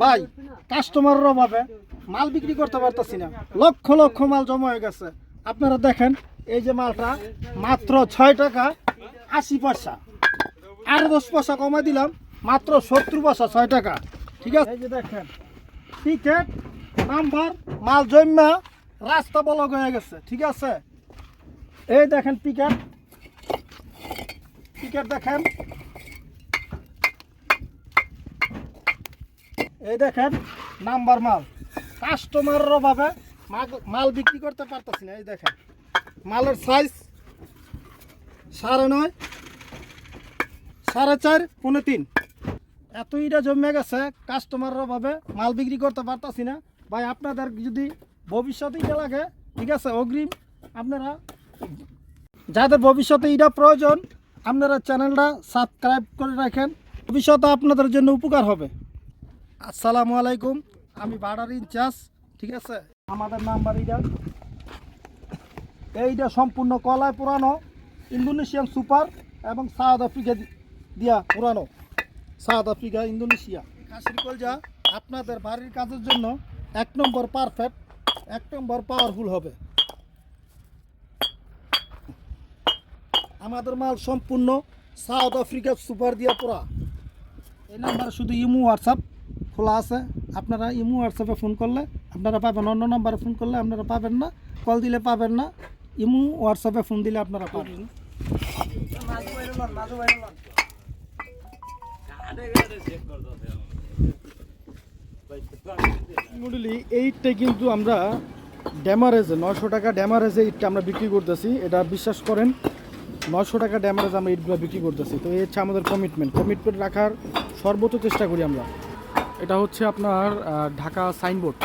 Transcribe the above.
ভাই কাস্টমারের অভাবে মাল বিক্রি করতে পারতেছি না, লক্ষ লক্ষ মাল জমা হয়ে গেছে। আপনারা দেখেন এই যে মালটা মাত্র 6 টাকা 80 পয়সা, আর 10 পয়সা কমাই দিলাম, মাত্র 70 পয়সা 6 টাকা। ঠিক আছে, এই যে দেখেন টিকেট নাম্বার মাল জমা রাস্তা ব্লক হয়ে গেছে। ঠিক আছে, এই দেখেন টিকেট দেখেন, এই দেখেন নাম্বার মাল, কাস্টমারের অভাবে মাল বিক্রি করতে পারতেছি না। এই দেখেন মালের সাইজ 9.5, 4.5, 3.5 এতইটা জমে গেছে, কাস্টমারের অভাবে মাল বিক্রি করতে পারতেছি না। ভাই আপনাদের যদি ভবিষ্যতে এটা লাগে, ঠিক আছে, অগ্রিম আপনারা যাদের ভবিষ্যতে এটা প্রয়োজন আপনারা চ্যানেলটা সাবস্ক্রাইব করে রাখেন, ভবিষ্যতে আপনাদের জন্য উপকার হবে। আসসালামু আলাইকুম, আমি ভাড়ার ইনচার্জ। ঠিক আছে, আমাদের নাম্বার এইটা সম্পূর্ণ কলায় পুরানো ইন্দোনেশিয়ান সুপার এবং সাউথ আফ্রিকা দিয়া পুরানো, সাউথ আফ্রিকা ইন্দোনেশিয়া খাসির কলজা আপনাদের বাড়ির কাজের জন্য 1 নম্বর পারফেক্ট, 1 নম্বর পাওয়ারফুল হবে। আমাদের মাল সম্পূর্ণ সাউথ আফ্রিকা সুপার দিয়া পুরা। এই নাম্বারে শুধু ইমো হোয়াটসঅ্যাপ খোলা আছে, আপনারা ইমো হোয়াটসঅ্যাপে ফোন করলে আপনারা পাবেন, অন্য নাম্বারে ফোন করলে আপনারা পাবেন না, কল দিলে পাবেন না, ইমো হোয়াটসঅ্যাপে ফোন দিলে আপনারা পাবেন। মডেলি এইটটা কিন্তু আমরা ড্যামারেজে 900 টাকা ড্যামারেজে ইটটা আমরা বিক্রি করতেছি, এটা বিশ্বাস করেন 900 টাকা ড্যামারেজ আমরা ইটগুলো বিক্রি করতেছি। তো এই হচ্ছে আমাদের কমিটমেন্ট রাখার সর্বোচ্চ চেষ্টা করি আমরা। এটা হচ্ছে আপনার ঢাকা সাইনবোর্ড।